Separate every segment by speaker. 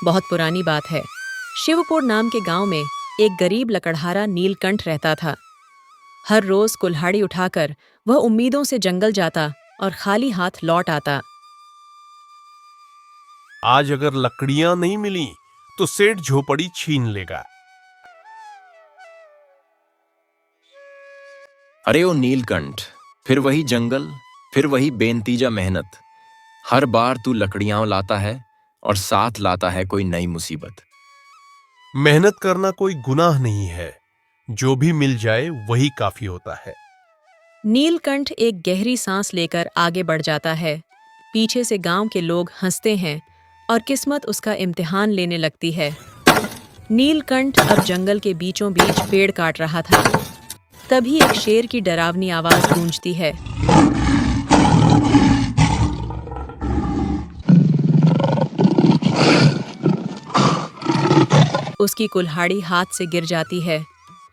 Speaker 1: बहुत पुरानी बात है। शिवपुर नाम के गांव में एक गरीब लकड़हारा नीलकंठ रहता था। हर रोज कुल्हाड़ी उठाकर वह उम्मीदों से जंगल जाता और खाली हाथ लौट आता।
Speaker 2: आज अगर लकड़ियां नहीं मिली तो सेठ झोपड़ी छीन लेगा।
Speaker 3: अरे ओ नीलकंठ, फिर वही जंगल, फिर वही बेनतीजा मेहनत। हर बार तू लकड़ियां लाता है और साथ लाता है कोई नई मुसीबत।
Speaker 2: मेहनत करना कोई गुनाह नहीं है, जो भी मिल जाए वही काफी होता है।
Speaker 1: नीलकंठ एक गहरी सांस लेकर आगे बढ़ जाता है। पीछे से गांव के लोग हंसते हैं और किस्मत उसका इम्तिहान लेने लगती है। नीलकंठ अब जंगल के बीचों बीच पेड़ काट रहा था। तभी एक शेर की डरावनी आवाज गूंजती है। उसकी कुल्हाड़ी हाथ से गिर जाती है,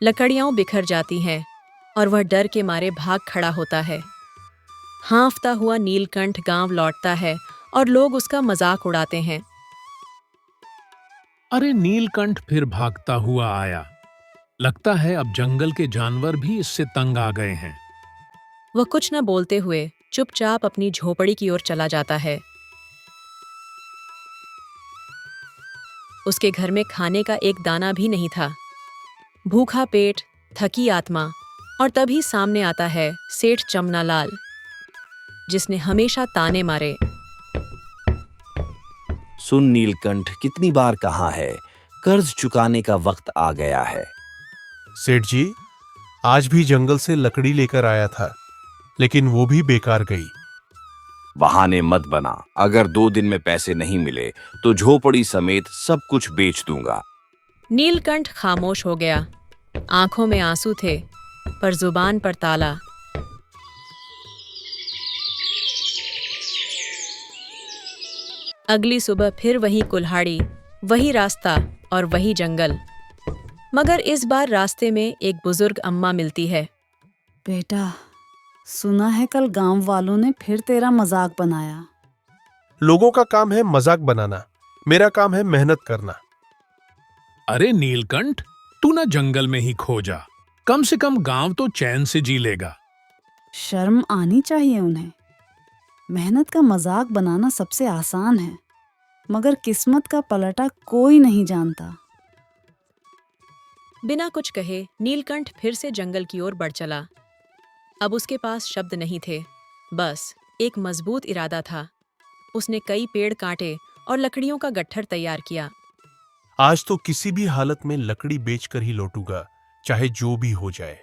Speaker 1: लकड़ियां बिखर जाती हैं और वह डर के मारे भाग खड़ा होता है। हाँफता हुआ नीलकंठ गांव लौटता है और लोग उसका मजाक उड़ाते हैं।
Speaker 4: अरे नीलकंठ फिर भागता हुआ आया। लगता है अब जंगल के जानवर भी इससे तंग आ गए हैं।
Speaker 1: वह कुछ न बोलते हुए चुपचाप अपनी झोपड़ी की ओर चला जाता है। उसके घर में खाने का एक दाना भी नहीं था। भूखा पेट, थकी आत्मा, और तभी सामने आता है सेठ चमनालाल, जिसने हमेशा ताने मारे।
Speaker 5: सुन नीलकंठ, कितनी बार कहा है, कर्ज चुकाने का वक्त आ गया है।
Speaker 2: सेठ जी, आज भी जंगल से लकड़ी लेकर आया था, लेकिन वो भी बेकार गई।
Speaker 5: बहाने मत बना। अगर 2 दिन में पैसे नहीं मिले तो झोपड़ी समेत सब कुछ बेच दूंगा।
Speaker 1: नीलकंठ खामोश हो गया। आंखों में आंसू थे, पर जुबान पर ताला। अगली सुबह फिर वही कुल्हाड़ी, वही रास्ता और वही जंगल। मगर इस बार रास्ते में एक बुजुर्ग अम्मा मिलती है।
Speaker 6: बेटा, सुना है कल गांव वालों ने फिर तेरा मजाक बनाया।
Speaker 2: लोगों का काम है मजाक बनाना, मेरा काम है मेहनत करना।
Speaker 4: अरे नीलकंठ, तू ना जंगल में ही खो जा। कम से कम गांव तो चैन से जी लेगा।
Speaker 6: शर्म आनी चाहिए उन्हें। मेहनत का मजाक बनाना सबसे आसान है, मगर किस्मत का पलटा कोई नहीं जानता।
Speaker 1: बिना कुछ कहे नीलकंठ फिर से जंगल की ओर बढ़ चला। अब उसके पास शब्द नहीं थे, बस एक मजबूत इरादा था। उसने कई पेड़ काटे और लकड़ियों का गट्ठर तैयार किया।
Speaker 2: आज तो किसी भी हालत में लकड़ी बेचकर ही लौटूंगा, चाहे जो भी हो जाए।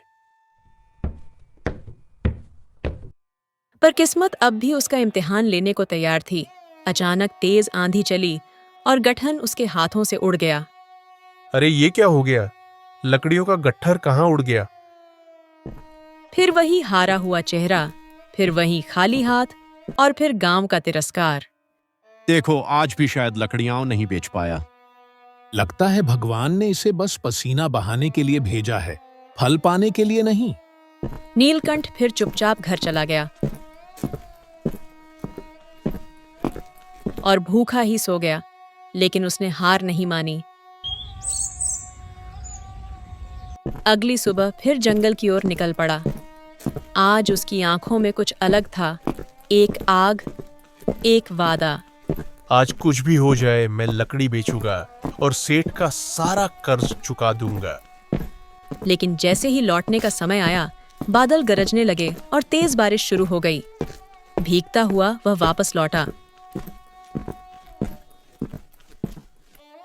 Speaker 1: पर किस्मत अब भी उसका इम्तिहान लेने को तैयार थी। अचानक तेज आंधी चली और गठन उसके हाथों से उड़ गया।
Speaker 2: अरे ये क्या हो गया? लकड़ियों का गट्ठर कहाँ उड़ गया?
Speaker 1: फिर वही हारा हुआ चेहरा, फिर वही खाली हाथ, और फिर गांव का तिरस्कार।
Speaker 7: देखो, आज भी शायद लकड़ियां नहीं बेच पाया।
Speaker 4: लगता है भगवान ने इसे बस पसीना बहाने के लिए भेजा है, फल पाने के लिए नहीं।
Speaker 1: नीलकंठ फिर चुपचाप घर चला गया और भूखा ही सो गया, लेकिन उसने हार नहीं मानी। अगली सुबह फिर जंगल की ओर निकल पड़ा। आज उसकी आंखों में कुछ अलग था। एक आग, एक वादा।
Speaker 2: आज कुछ भी हो जाए, मैं लकड़ी बेचूंगा और सेठ का सारा कर्ज चुका दूंगा।
Speaker 1: लेकिन जैसे ही लौटने का समय आया, बादल गरजने लगे और तेज बारिश शुरू हो गई। भीगता हुआ वह वापस लौटा।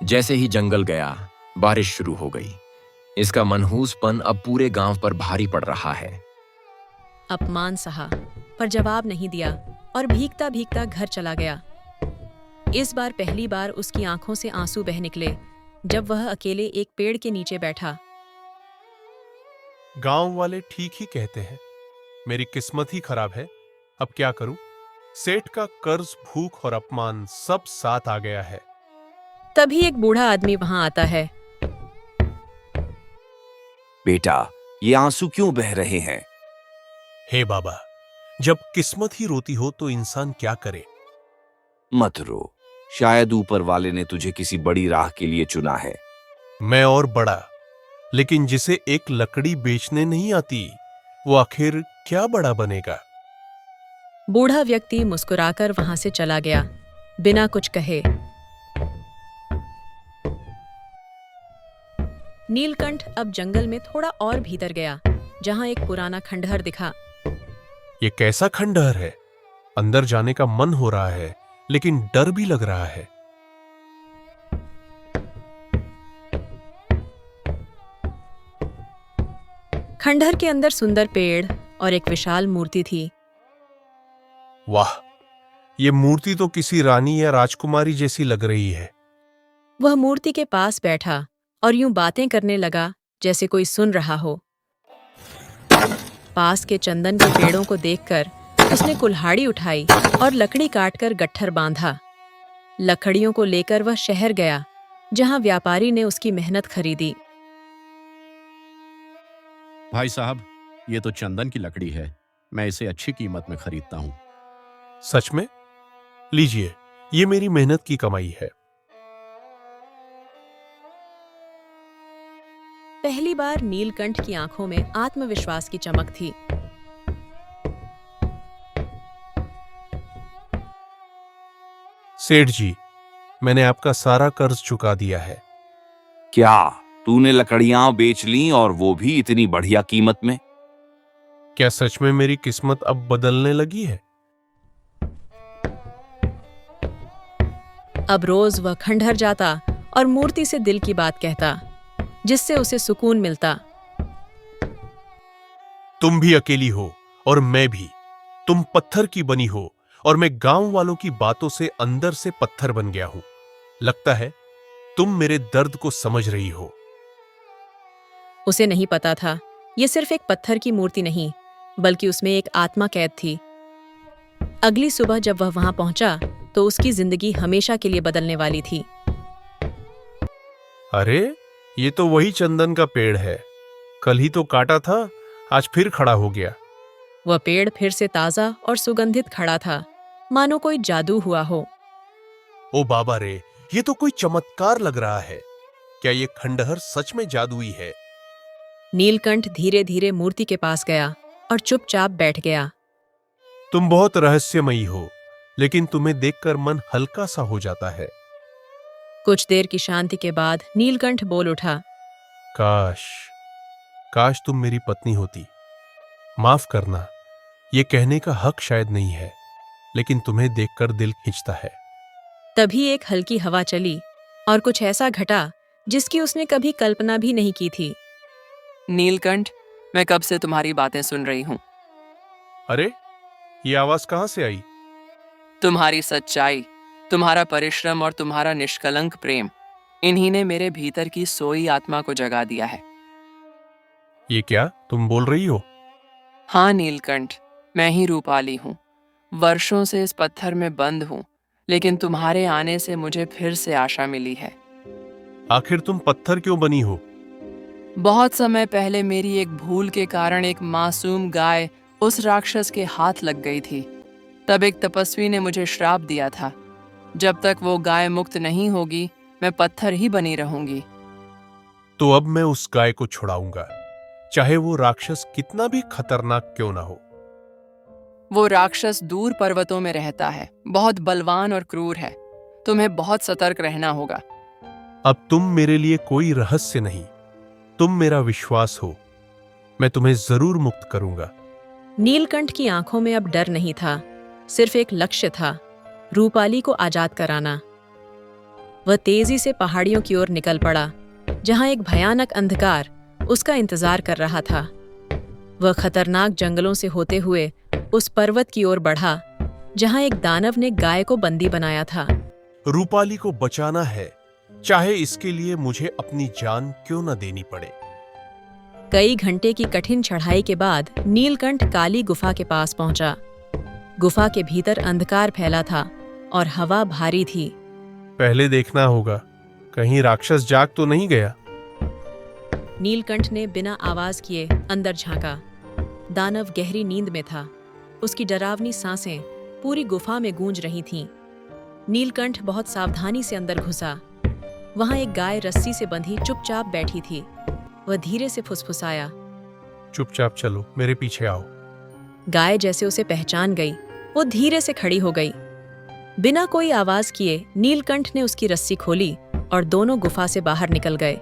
Speaker 3: जैसे ही जंगल गया, बारिश शुरू हो गई। इसका मनहूसपन अब पूरे गांव पर भारी पड़ रहा है।
Speaker 1: अपमान सहा, पर जवाब नहीं दिया और भीगता भीगता घर चला गया। इस बार पहली बार उसकी आंखों से आंसू बह निकले जब वह अकेले एक पेड़ के नीचे बैठा।
Speaker 2: गांव वाले ठीक ही कहते हैं, मेरी किस्मत ही खराब है। अब क्या करूं? सेठ का कर्ज, भूख और अपमान सब साथ आ गया है।
Speaker 1: तभी एक बूढ़ा आदमी वहां आता है।
Speaker 5: बेटा, ये आंसू क्यों बह रहे हैं?
Speaker 2: हे बाबा, जब किस्मत ही रोती हो तो इंसान क्या करे?
Speaker 5: मत रो, शायद ऊपर वाले ने तुझे किसी बड़ी राह के लिए चुना है।
Speaker 2: मैं और बड़ा, लेकिन जिसे एक लकड़ी बेचने नहीं आती, वो आखिर क्या बड़ा बनेगा?
Speaker 1: बूढ़ा व्यक्ति मुस्कुराकर वहां से चला गया, बिना कुछ कहे। नीलकंठ अब जंगल में थोड़ा और भीतर गया, जहां एक पुराना खंडहर दिखा।
Speaker 2: ये कैसा खंडहर है? अंदर जाने का मन हो रहा है, लेकिन डर भी लग रहा है।
Speaker 1: खंडहर के अंदर सुंदर पेड़ और एक विशाल मूर्ति थी।
Speaker 2: वाह, ये मूर्ति तो किसी रानी या राजकुमारी जैसी लग रही है।
Speaker 1: वह मूर्ति के पास बैठा और यूं बातें करने लगा जैसे कोई सुन रहा हो। पास के चंदन के पेड़ों को देखकर उसने कुल्हाड़ी उठाई और लकड़ी काटकर गट्ठर बांधा। लकड़ियों को लेकर वह शहर गया, जहां व्यापारी ने उसकी मेहनत खरीदी।
Speaker 7: भाई साहब, ये तो चंदन की लकड़ी है। मैं इसे अच्छी कीमत में खरीदता हूँ।
Speaker 2: सच में? लीजिए, ये मेरी मेहनत की कमाई है।
Speaker 1: पहली बार नीलकंठ की आंखों में आत्मविश्वास की चमक थी।
Speaker 2: सेठ जी, मैंने आपका सारा कर्ज चुका दिया है।
Speaker 5: क्या तूने लकड़ियां बेच ली, और वो भी इतनी बढ़िया कीमत में?
Speaker 2: क्या सच में मेरी किस्मत अब बदलने लगी है?
Speaker 1: अब रोज वह खंडहर जाता और मूर्ति से दिल की बात कहता, जिससे उसे सुकून मिलता।
Speaker 2: तुम भी अकेली हो और मैं भी। तुम पत्थर की बनी हो और मैं गांव वालों की बातों से अंदर से पत्थर बन गया हूं। लगता है तुम मेरे दर्द को समझ रही हो।
Speaker 1: उसे नहीं पता था, ये सिर्फ एक पत्थर की मूर्ति नहीं, बल्कि उसमें एक आत्मा कैद थी। अगली सुबह जब वह वहां पहुंचा, तो उसकी जिंदगी हमेशा के लिए बदलने वाली थी।
Speaker 2: अरे, ये तो वही चंदन का पेड़ है। कल ही तो काटा था, आज फिर खड़ा हो गया।
Speaker 1: वह पेड़ फिर से ताजा और सुगंधित खड़ा था, मानो कोई जादू हुआ हो।
Speaker 2: ओ बाबा रे, ये तो कोई चमत्कार लग रहा है। क्या ये खंडहर सच में जादुई है?
Speaker 1: नीलकंठ धीरे धीरे मूर्ति के पास गया और चुपचाप बैठ गया।
Speaker 2: तुम बहुत रहस्यमयी हो, लेकिन तुम्हें देखकर मन हल्का सा हो जाता है।
Speaker 1: कुछ देर की शांति के बाद नीलकंठ बोल उठा,
Speaker 2: काश काश तुम मेरी पत्नी होती। माफ करना, ये कहने का हक शायद नहीं है, लेकिन तुम्हें देखकर दिल खींचता है।
Speaker 1: तभी एक हल्की हवा चली और कुछ ऐसा घटा जिसकी उसने कभी कल्पना भी नहीं की थी।
Speaker 8: नीलकंठ, मैं कब से तुम्हारी बातें सुन रही हूं।
Speaker 2: अरे, ये आवाज कहां से आई?
Speaker 8: तुम्हारी सच्चाई, तुम्हारा परिश्रम और तुम्हारा निष्कलंक प्रेम, इन्हीं ने मेरे भीतर की सोई आत्मा को जगा दिया है।
Speaker 2: ये क्या तुम बोल रही हो?
Speaker 8: हाँ नीलकंठ, मैं ही रूपाली हूँ। वर्षों से इस पत्थर में बंद हूँ, लेकिन तुम्हारे आने से मुझे फिर से आशा मिली है।
Speaker 2: आखिर तुम पत्थर क्यों बनी हो?
Speaker 8: बहुत समय पहले मेरी एक भूल के कारण एक मासूम गाय उस राक्षस के हाथ लग गई थी। तब एक तपस्वी ने मुझे श्राप दिया था, जब तक वो गाय मुक्त नहीं होगी, मैं पत्थर ही बनी रहूंगी।
Speaker 2: तो अब मैं उस गाय को छुड़ाऊंगा, चाहे वो राक्षस कितना भी खतरनाक क्यों ना हो।
Speaker 8: वो राक्षस दूर पर्वतों में रहता है, बहुत बलवान और क्रूर है। तुम्हें बहुत सतर्क रहना होगा।
Speaker 2: अब तुम मेरे लिए कोई रहस्य नहीं, तुम मेरा विश्वास हो। मैं तुम्हें जरूर मुक्त करूंगा।
Speaker 1: नीलकंठ की आंखों में अब डर नहीं था, सिर्फ एक लक्ष्य था, रूपाली को आजाद कराना। वह तेजी से पहाड़ियों की ओर निकल पड़ा, जहां एक भयानक अंधकार उसका इंतजार कर रहा था। वह खतरनाक जंगलों से होते हुए उस पर्वत की ओर बढ़ा, जहां एक दानव ने गाय को बंदी बनाया था।
Speaker 2: रूपाली को बचाना है, चाहे इसके लिए मुझे अपनी जान क्यों न देनी पड़े।
Speaker 1: कई घंटे की कठिन चढ़ाई के बाद नीलकंठ काली गुफा के पास पहुंचा। गुफा के भीतर अंधकार फैला था और हवा भारी थी।
Speaker 2: पहले देखना होगा, कहीं राक्षस जाग तो नहीं गया।
Speaker 1: नीलकंठ ने बिना आवाज किए अंदर झांका। दानव गहरी नींद में था। उसकी डरावनी सांसें पूरी गुफा में गूंज रही थीं। नीलकंठ बहुत सावधानी से अंदर घुसा। वहां एक गाय रस्सी से बंधी चुपचाप बैठी थी। वह धीरे से फुसफुसाया।
Speaker 2: चुपचाप चलो, मेरे पीछे आओ।
Speaker 1: गाय जैसे उसे पहचान गई, वो धीरे से खड़ी हो गई। बिना कोई आवाज किए नीलकंठ ने उसकी रस्सी खोली और दोनों गुफा से बाहर निकल गए।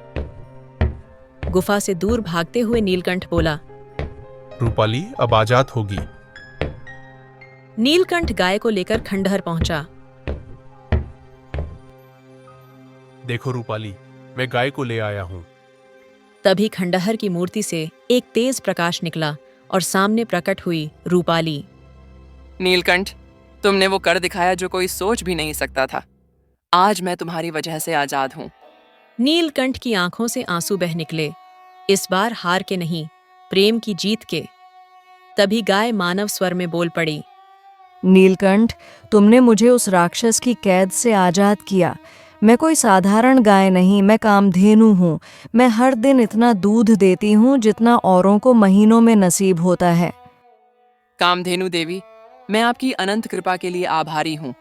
Speaker 1: गुफा से दूर भागते हुए नीलकंठ बोला,
Speaker 2: रूपाली अब आजाद होगी।
Speaker 1: नीलकंठ गाय को लेकर खंडहर पहुंचा।
Speaker 2: देखो रूपाली, मैं गाय को ले आया हूं।
Speaker 1: तभी खंडहर की मूर्ति से एक तेज प्रकाश निकला और सामने प्रकट हुई रूपाली।
Speaker 8: नीलकंठ, तुमने वो कर दिखाया जो कोई सोच भी नहीं सकता था। आज मैं तुम्हारी वजह से आजाद हूँ।
Speaker 1: नीलकंठ की आंखों से आंसू बह निकले, इस बार हार के नहीं, प्रेम की जीत के। तभी गाय मानव स्वर में बोल पड़ी,
Speaker 9: नीलकंठ, तुमने मुझे उस राक्षस की कैद से आजाद किया। मैं कोई साधारण गाय नहीं, मैं कामधेनु हूँ। मैं हर दिन इतना दूध देती हूँ जितना औरों को महीनों में नसीब होता है।
Speaker 8: कामधेनु देवी, मैं आपकी अनंत कृपा के लिए आभारी हूँ।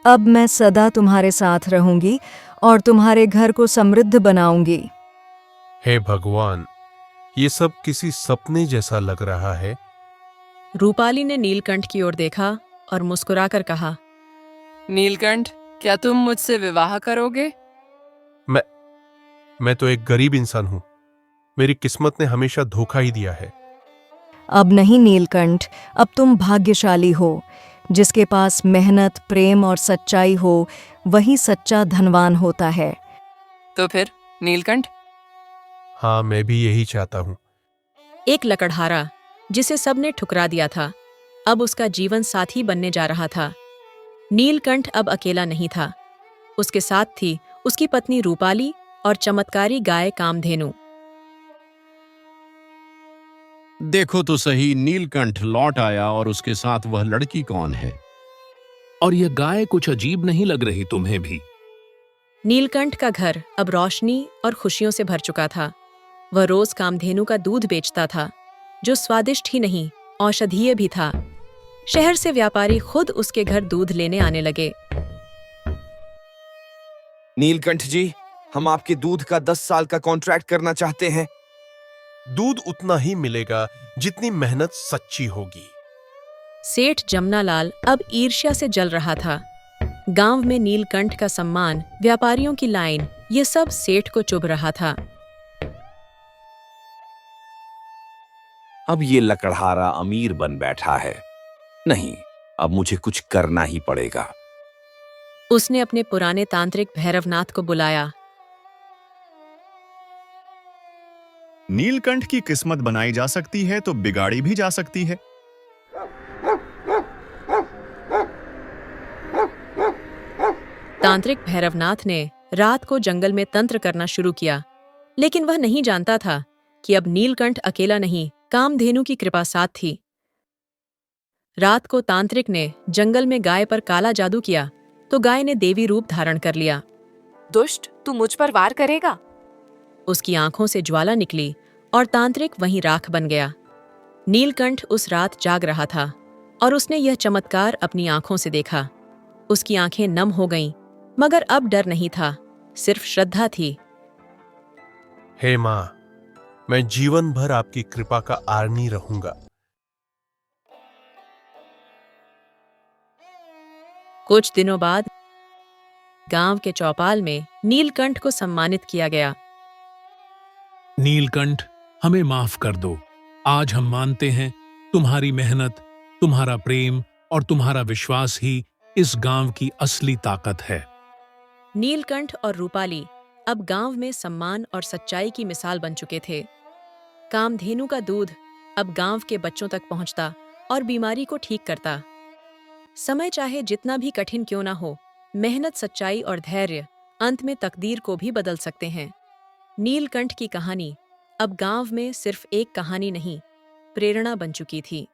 Speaker 9: अब मैं सदा तुम्हारे साथ रहूंगी और तुम्हारे घर को समृद्ध बनाऊंगी।
Speaker 2: हे भगवान, ये सब किसी सपने जैसा लग रहा है।
Speaker 1: रूपाली ने नीलकंठ की ओर देखा और मुस्कुराकर कहा,
Speaker 8: नीलकंठ, क्या तुम मुझसे विवाह करोगे?
Speaker 2: मैं तो एक गरीब इंसान हूं। मेरी किस्मत ने हमेशा धोखा ही दिया है।
Speaker 9: अब नहीं नीलकंठ, अब तुम भाग्यशाली हो। जिसके पास मेहनत, प्रेम और सच्चाई हो, वही सच्चा धनवान होता है।
Speaker 8: तो फिर नीलकंठ?
Speaker 2: हाँ, मैं भी यही चाहता हूं।
Speaker 1: एक लकड़हारा जिसे सबने ठुकरा दिया था, अब उसका जीवन साथी बनने जा रहा था। नीलकंठ अब अकेला नहीं था। उसके साथ थी उसकी पत्नी रूपाली और चमत्कारी गाय कामधेनु।
Speaker 7: देखो तो सही, नीलकंठ लौट आया और उसके साथ वह लड़की कौन है?
Speaker 4: और यह गाय कुछ अजीब नहीं लग रही तुम्हें भी?
Speaker 1: नीलकंठ का घर अब रोशनी और खुशियों से भर चुका था। वह रोज कामधेनु का दूध बेचता था, जो स्वादिष्ट ही नहीं, औषधीय भी था। शहर से व्यापारी खुद उसके घर दूध लेने आने लगे।
Speaker 5: नीलकंठ जी, हम आपके दूध का 10 साल का कॉन्ट्रैक्ट करना चाहते हैं।
Speaker 2: दूध उतना ही मिलेगा जितनी मेहनत सच्ची होगी।
Speaker 1: सेठ जमनालाल अब ईर्ष्या से जल रहा था। गांव में नीलकंठ का सम्मान, व्यापारियों की लाइन, ये सब सेठ को चुभ रहा था।
Speaker 5: अब ये लकड़हारा अमीर बन बैठा है। नहीं, अब मुझे कुछ करना ही पड़ेगा।
Speaker 1: उसने अपने पुराने तांत्रिक भैरवनाथ को बुलाया।
Speaker 10: नीलकंठ की किस्मत बनाई जा सकती है तो बिगाड़ी भी जा सकती है।
Speaker 1: तांत्रिक भैरवनाथ ने रात को जंगल में तंत्र करना शुरू किया, लेकिन वह नहीं जानता था कि अब नीलकंठ अकेला नहीं, कामधेनु की कृपा साथ थी। रात को तांत्रिक ने जंगल में गाय पर काला जादू किया तो गाय ने देवी रूप धारण कर लिया।
Speaker 11: दुष्ट, तू मुझ पर वार करेगा?
Speaker 1: उसकी आंखों से ज्वाला निकली और तांत्रिक वहीं राख बन गया। नीलकंठ उस रात जाग रहा था और उसने यह चमत्कार अपनी आंखों से देखा। उसकी आंखें नम हो गईं, मगर अब डर नहीं था, सिर्फ श्रद्धा थी।
Speaker 2: हे मां, मैं जीवन भर आपकी कृपा का आर्नी रहूंगा।
Speaker 1: कुछ दिनों बाद गांव के चौपाल में नीलकंठ को सम्मानित किया गया।
Speaker 4: नीलकंठ, हमें माफ कर दो। आज हम मानते हैं तुम्हारी मेहनत, तुम्हारा प्रेम और तुम्हारा विश्वास ही इस गांव की असली ताकत है।
Speaker 1: नीलकंठ और रूपाली अब गांव में सम्मान और सच्चाई की मिसाल बन चुके थे। कामधेनु का दूध अब गांव के बच्चों तक पहुंचता और बीमारी को ठीक करता। समय चाहे जितना भी कठिन क्यों ना हो, मेहनत, सच्चाई और धैर्य अंत में तकदीर को भी बदल सकते हैं। नीलकंठ की कहानी अब गांव में सिर्फ एक कहानी नहीं, प्रेरणा बन चुकी थी।